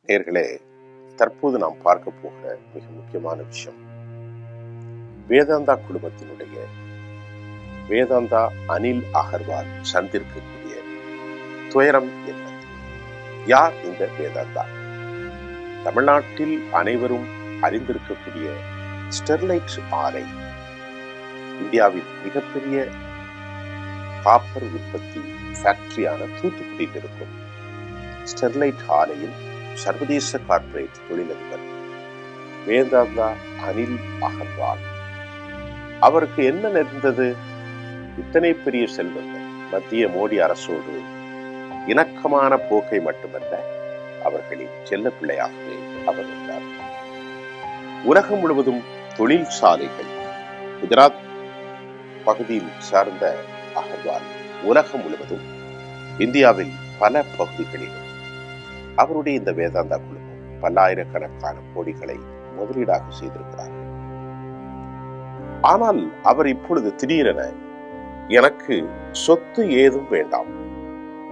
நேயர்களே, தற்போது நாம் பார்க்க போகிற மிக முக்கியமான விஷயம் வேதாந்தா குழுமத்தினுடைய வேதாந்தா அனில் அகர்வால் சந்திருக்கக்கூடிய துயரம் என்ன? யார் இந்த வேதாந்தா? தமிழ்நாட்டில் அனைவரும் அறிந்திருக்கக்கூடிய ஸ்டெர்லைட் ஆலை, இந்தியாவில் மிகப்பெரிய காப்பர் உற்பத்தி ஃபேக்டரியான தூத்துக்குடியில் இருக்கும் ஸ்டெர்லைட் ஆலையின் சர்வதேச கார்ப்பரேட் தொழிலதிபர் வேதாந்தா அனில் அகர்வால். அவருக்கு என்ன நேர்ந்தது? இத்தனை பெரிய செல்வந்தர் மத்திய மோடி அரசோடு இணக்கமான போக்கை மட்டுமல்ல, அவர்களின் செல்ல பிள்ளையாகவே அவர் இருந்தார். உலகம் முழுவதும் தொழிற்சாலைகள், குஜராத் பகுதியில் சார்ந்த அகர்வால் உலகம் முழுவதும் இந்தியாவில் பல பகுதிகளிலும் அவருடைய இந்த வேதாந்தா குழுமம் பல்லாயிரக்கணக்கான கோடிகளை முதலீடாக செய்திருக்கிறார். ஆனால் அவர் இப்பொழுது திடீரென எனக்கு சொத்து ஏதும் வேண்டாம்,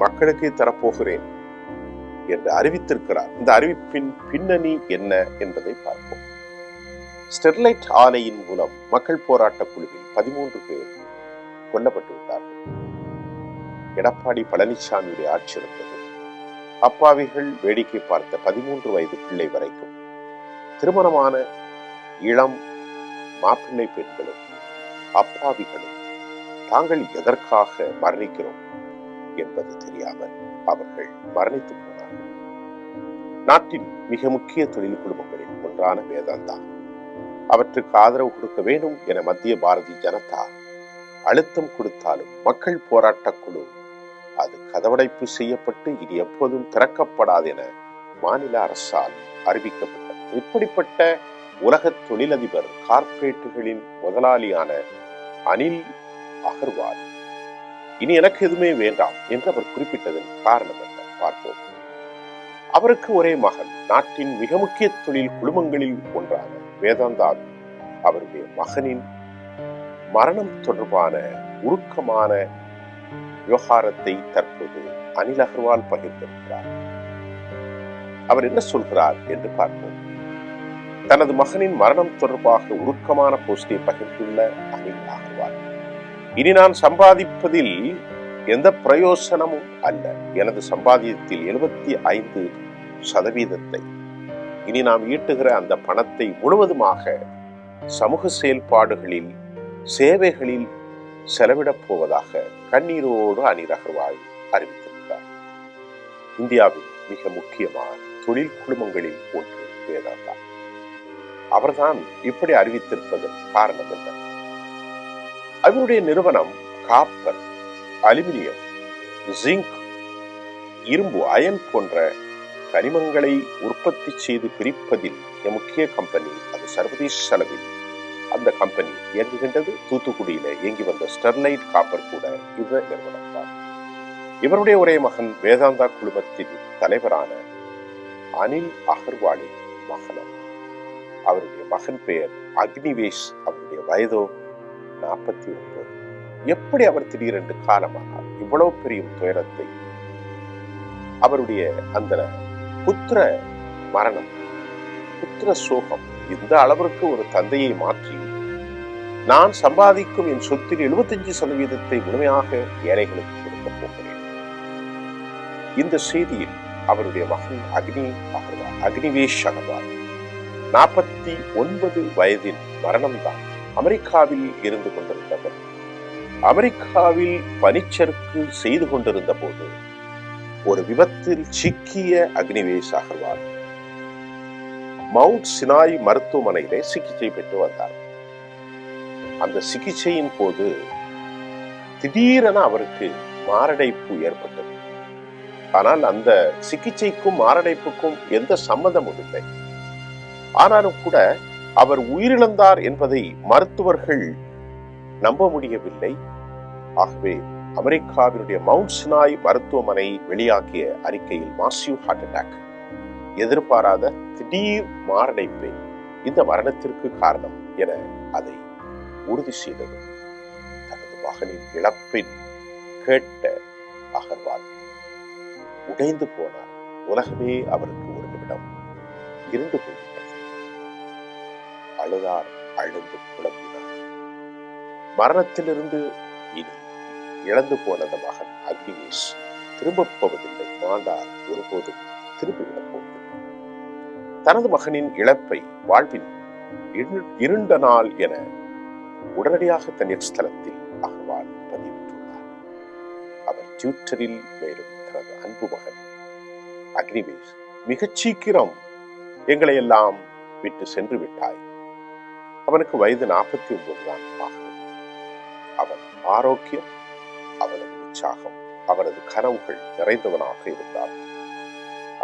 மக்களுக்கு தரப்போகிறேன் என்று அறிவித்திருக்கிறார். இந்த அறிவிப்பின் பின்னணி என்ன என்பதை பார்ப்போம். ஸ்டெர்லைட் ஆலையின் மூலம் மக்கள் போராட்ட குழுவில் 13 பேர் கொல்லப்பட்டு விட்டார்கள். எடப்பாடி பழனிசாமியுடைய ஆட்சி இருந்தது. அப்பாவிகள் வேடிக்கை பார்த்த 13 வயது பிள்ளை வரைக்கும் திருமணமான இளம் மாப்பிள்ளை பெண்களும் அப்பாவிகளும் தாங்கள் எதற்காக மரணிக்கிறோம் என்பது தெரியாமல் அவர்கள் மரணித்து போனார்கள். நாட்டின் மிக முக்கிய தொழில் குழுமங்களில் ஒன்றான வேதாந்தா அவற்றுக்கு ஆதரவு கொடுக்க வேண்டும் என மத்திய பாரதிய ஜனதா அழுத்தம் கொடுத்தாலும் மக்கள் போராட்ட குழு அது கதவடைப்பு செய்யப்பட்டு இனி எப்போதும் திறக்கப்படாது என மாநில அரசால் அறிவிக்கப்பட்டது. இப்படிப்பட்ட உலக தொழிலதிபர் கார்ப்பரேட்டுகளின் முதலாளியான அனில் அகர்வால் இனி எனக்கு எதுவுமே வேண்டாம் என்று அவர் குறிப்பிட்டதன் காரணம் என்ன பார்ப்போம். அவருக்கு ஒரே மகன். நாட்டின் மிக முக்கிய தொழில் குழுமங்களில் ஒன்றான வேதாந்தா அவருடைய மகனின் மரணம் தொடர்பான உருக்கமான விவகாரத்தை தற்போது அனில் அகர்வால் பகிர்ந்திருக்கிறார். அவர் என்ன சொல்கிறார் என்று பார்ப்போம். தனது மகனின் மரணம் தொடர்பாக உருக்கமான போஸ்டை பகிர்ந்துள்ள அனில் அகர்வால், இனி நான் சம்பாதிப்பதில் எந்த பிரயோசனமும் அல்ல. எனது சம்பாதியத்தில் 75% இனி நாம் ஈட்டுகிற அந்த பணத்தை முழுவதுமாக சமூக செயல்பாடுகளில், சேவைகளில் செலவிடப் போவதாக கண்ணீரோடு அனில் அகர்வால் அறிவித்திருக்கிறார். இந்தியாவின் மிக முக்கியமான தொழில் குழுமங்களில் ஒன்று வேதாந்தா. அவர்தான் இப்படி அறிவித்திருப்பதன் காரணம் என்ன? அவருடைய நிறுவனம் காப்பர், அலுமினியம், ஜிங்க், இரும்பு, அயன் போன்ற கனிமங்களை உற்பத்தி செய்து பிரிப்பதில் முக்கிய கம்பெனி. அது சர்வதேச அளவில் அந்த கம்பெனி இயங்குகின்றது. தூத்துக்குடியில இயங்கி வந்த ஸ்டெர்லைட் காப்பர் கூட இந்த நிறுவனம் தான். இவருடைய ஒரே மகன் வேதாந்தா குழுமத்தின் தலைவரான அனில் அகர்வாலின் மகன். அவருடைய மகன் பெயர் அக்னிவேஷ். அவருடைய வயதோ 49. எப்படி அவர் திடீரென்று காலமானார்? இவ்வளவு பெரிய துயரத்தை, அவருடைய அந்த புத்திர மரணம், புத்திர சோகம் இந்த அளவிற்கு ஒரு தந்தையை மாற்றி, நான் சம்பாதிக்கும் என் சொத்தில் 75% முழுமையாக ஏழைகளுக்கு கொடுக்க போகிறேன். இந்த செய்தியில் அவருடைய மகன் அக்னிவேஷ் அகர்வால் 49 வயதின் மரணம்தான். அமெரிக்காவில் இருந்து கொண்டிருந்தவர். அமெரிக்காவில் பனிச்சறுக்கு செய்து கொண்டிருந்த போது ஒரு விபத்தில் சிக்கிய அக்னிவேஷ் அகர்வால் மவுண்ட் சினாய் மருத்துவமனையிலே சிகிச்சை பெற்று வந்தார். அந்த சிகிச்சையின் போது திடீரென அவருக்கு மாரடைப்பு ஏற்பட்டது. ஆனால் அந்த சிகிச்சைக்கும் மாரடைப்புக்கும் எந்த சம்பந்தமும் இல்லை. ஆனாலும் கூட அவர் உயிரிழந்தார் என்பதை மருத்துவர்கள் நம்ப முடியவில்லை. ஆகவே அமெரிக்காவினுடைய மவுண்ட் சினாய் மருத்துவமனை வெளியாகிய அறிக்கையில் மாசிவ் ஹார்ட் அட்டாக், எதிர்பாராத திடீர் மாரடைப்பே இந்த மரணத்திற்கு காரணம் என அதை உறுதி செய்தது. தனது மகனின் இழப்பின் கேட்ட அகர்வால் உடைந்து போனார். உலகமே அவருக்கு ஒரு நிமிடம் இருண்டு போய்விட்டது. அழுதார், அழுந்து புலம்பினார். மரணத்திலிருந்து இனி இழந்து போன அந்த மகன் அக்னிவேஷ் திரும்பப் போவதில்லை. மாண்டார் ஒருபோதும் திரும்பிவிடப் போவதில்லை. தனது மகனின் இழப்பை வாழ்வின் இருண்ட நாள் என உடனடியாக தன் எக்ஸ் தளத்தில் அகழ்வால் பதிவிட்டுள்ளார். அவர் ட்விட்டரில் மேலும் தனது அன்பு மகன் அக்னிவேஷ், மிகச் சீக்கிரம் எங்களை எல்லாம் விட்டு சென்று விட்டாய். அவனுக்கு வயது 49 தான் ஆகும். அவன் ஆரோக்கியம், அவனது உற்சாகம், அவனது கனவுகள் நிறைந்தவனாக இருந்தார்.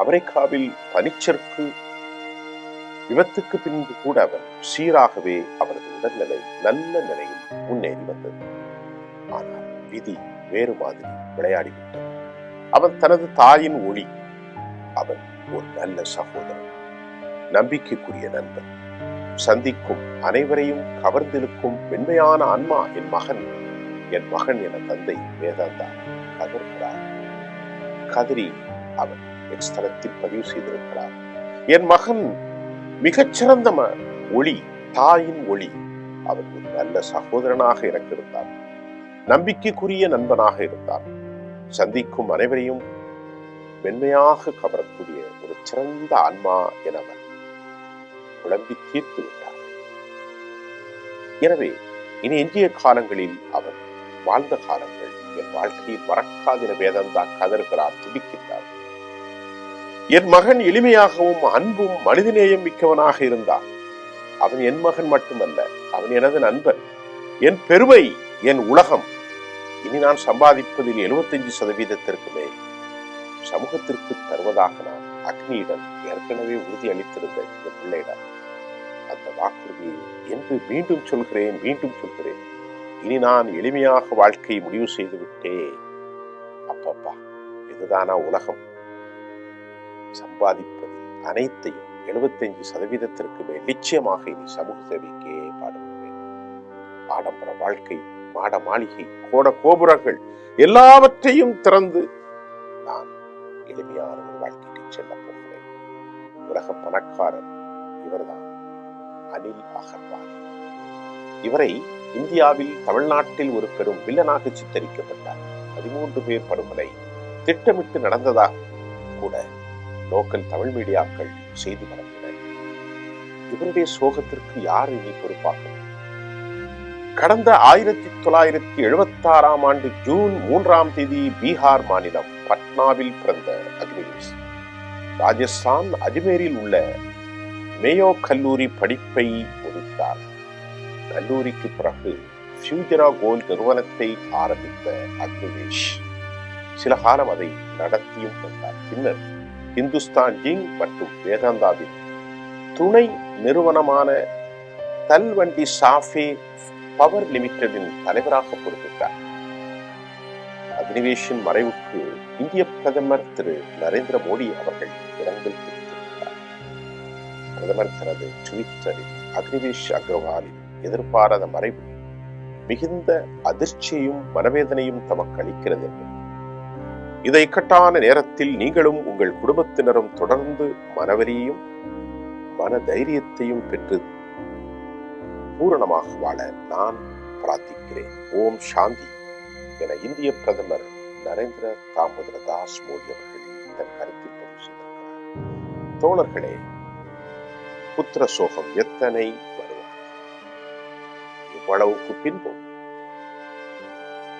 அமெரிக்காவில் பனிச்சறுக்கு விபத்துக்கு பின்பு கூட அவன் சீராகவே அவனது உடல்நிலை நல்ல நிலையில் முன்னேறி வந்தது. ஆனால் விதி வேறு மாதிரி விளையாடிவிட்டது. அவன் தனது தாயின் ஒளி, அவன் ஒரு நல்ல சகோதரன், நம்பிக்கைக்குரிய நண்பன், சந்திக்கும் அனைவரையும் கவர்ந்திருக்கும் மென்மையான ஆன்மா என் மகன் என தந்தை வேதாந்தா கதறுகிறார். கதறி அவன் எக்ஸ்தலத்தில் பதிவு செய்திருக்கிறார். என் மகன் மிகச்சிறந்த ஒளி, தாயின் ஒளி. அவன் ஒரு நல்ல சகோதரனாக எனக்கு இருந்தார், நம்பிக்கைக்குரிய நண்பனாக இருந்தார், சந்திக்கும் அனைவரையும் மென்மையாக கவரக்கூடிய ஒரு சிறந்த ஆன்மா என அவர் குழம்பி தீர்த்து விட்டார். எனவே இனி எஞ்சிய காலங்களில் அவன் வாழ்ந்த காலங்கள் என் வாழ்க்கையில் மறக்காதின வேதந்தா கதறுகிறார், துடிக்கின்றார். என் மகன் எளிமையாகவும் அன்பும் மனிதநேயம் மிக்கவனாக இருந்தான். அவன் என் மகன் மட்டுமல்ல, அவன் எனது நண்பன், என் பெருமை, என் உலகம். இனி நான் சம்பாதிப்பதில் 75% மேல் சமூகத்திற்கு தருவதாக நான் அக்னியிடம் ஏற்கனவே உறுதி அளித்திருந்த இந்த பிள்ளையிடம் அந்த வாக்குறுதியை என்று மீண்டும் சொல்கிறேன். இனி நான் எளிமையாக வாழ்க்கையை முடிவு செய்து விட்டேன். அப்பப்பா, இதுதானா உலகம்? சம்பாதிப்பதில் அனைத்தையும் 75% மேல் நிச்சயமாக இனி சமூக சேவைக்கே பாடுபடுவேன். ஆடம்பர வாழ்க்கை, மாட மாளிகை, கோட கோபுரங்கள் எல்லாவற்றையும் திறந்து நான் எளிமையான ஒரு வாழ்க்கைக்கு செல்ல போகிறேன். உலக பணக்காரர் இவர்தான், அனில் அகர்வால். இவரை இந்தியாவில் தமிழ்நாட்டில் ஒரு பெரும் வில்லனாக சித்தரிக்கப்பட்டார். 13 பேர் படுகொலை திட்டமிட்டு நடந்ததாக கூட லோக்கல் தமிழ் மீடியாக்கள் செய்தி பரப்பின. இவருடைய சோகத்திற்கு யார் இனி பொறுப்பாகும்? கடந்த 1976ஆம் ஆண்டு ஜூன் 3ஆம் தேதி பீகார் மாநிலம் பட்னாவில் பிறந்த அக்னிவேஷ் ராஜஸ்தான் அஜ்மேரில் உள்ள மேயோ கல்லூரி படிப்பை முடித்தார். கல்லூரிக்கு பிறகு ஃபியூஜரா கோல்ட் நிறுவனத்தை ஆரம்பித்த அக்னிவேஷ் சில காலம் அதை நடத்தியும் வந்தார். பின்னர் இந்துஸ்தான் ஜிங் மற்றும் வேதாந்தாவின் துணை நிறுவனமான தல்வண்டி சாஃபே பவர் லிமிடெடின் தலைவராக பொறுப்பேற்றார். அக்னிவேஷின் மறைவுக்கு இந்திய பிரதமர் திரு நரேந்திர மோடி அவர்கள் இரங்கல் தெரிவித்திருக்கிறார். பிரதமர் தனது ட்விட்டரில் அக்னிவேஷ் அகர்வாலின் எதிர்பாராத மறைவு மிகுந்த அதிர்ச்சியையும் மனவேதனையும் தமக்கு அளிக்கிறது என்று, இதை இக்கட்டான நேரத்தில் நீங்களும் உங்கள் குடும்பத்தினரும் தொடர்ந்து மனவலியையும் மன தைரியத்தையும் பெற்று பூரணமாக வாழ நான் பிரார்த்திக்கிறேன். ஓம் சாந்தி என இந்திய பிரதமர் நரேந்திர தாமோதர தாஸ் மோடி அவர்கள் தன் கருத்தில் பதிவு செய்திருக்கிறார். தோழர்களே, புத்திர சோகம் எத்தனை வருவார், இவ்வளவுக்கு பின்பும்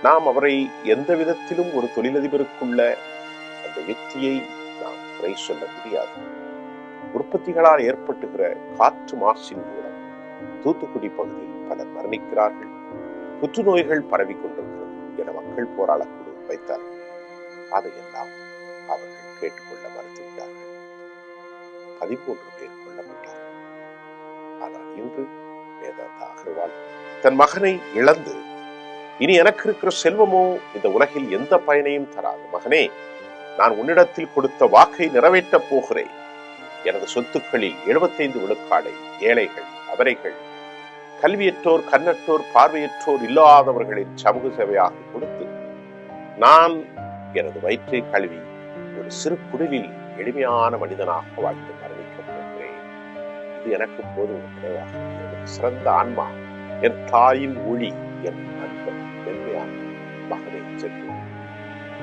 நாம் அவரை எந்த விதத்திலும் ஒரு தொழிலதிபருக்குள்ள அந்த யுக்தியை நாம் குறை சொல்ல முடியாது. உற்பத்திகளால் ஏற்பட்டுகிற காற்று மாசின் மூலம் தூத்துக்குடி பகுதியில் பலர் மரணிக்கிறார்கள், புற்றுநோய்கள் பரவி கொண்டிருக்கிறது என மக்கள் போராடக்குழு வைத்தார். அதையெல்லாம் அவர்கள் கேட்டுக்கொள்ள மறுத்துவிட்டார்கள். 13 பேர் கொல்லப்பட்டார்கள். ஆனால் இன்று வேதாந்தா அகர்வால் தன் மகனை இழந்து இனி எனக்கு இருக்கிற செல்வமோ இந்த உலகில் எந்த பயனையும் தராது. மகனே, நான் உன்னிடத்தில் கொடுத்த வாக்கை நிறைவேற்றப் போகிறேன். எனது சொத்துக்களில் 75 விழுக்காடை ஏழைகள், அபரைகள், கல்வியற்றோர், கண்ணற்றோர், பார்வையற்றோர் இல்லாதவர்களின் சமூக சேவையாக கொடுத்து நான் எனது வயிற்றை கழுவி ஒரு சிறு குடிலில் எளிமையான மனிதனாக வாழ்ந்து மரணிக்கப் போகிறேன். இது எனக்கு போதும் நினைவாக. எனக்கு சிறந்த ஆன்மா, என் தாயின் ஒளி, என் நண்பன், மென்மையான மகனை சென்று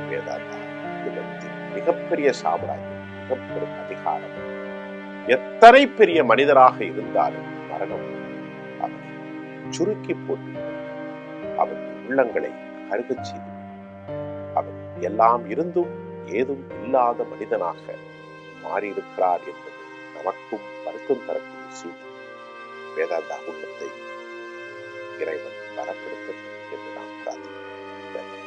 வேதாந்தா உலகத்தின் மிகப்பெரிய சாம்ராஜ்யம், மிகப்பெரும் அதிகாரம், எத்தனை பெரிய மனிதராக இருந்தாலும் மரணம் அவனை சுருக்கி போட்டு அவன் உள்ளங்களை கருகச் செய்து அவன் எல்லாம் இருந்தும் ஏதும் இல்லாத மனிதனாக மாறியிருக்கிறார் என்பது நமக்கும் வருத்தம் தரக்கூடிய செய்தி. வேதாந்தா உள்ளத்தை இறைவன் பலப்படுத்த என்று நாம் பிரார்த்திக்கிறோம்.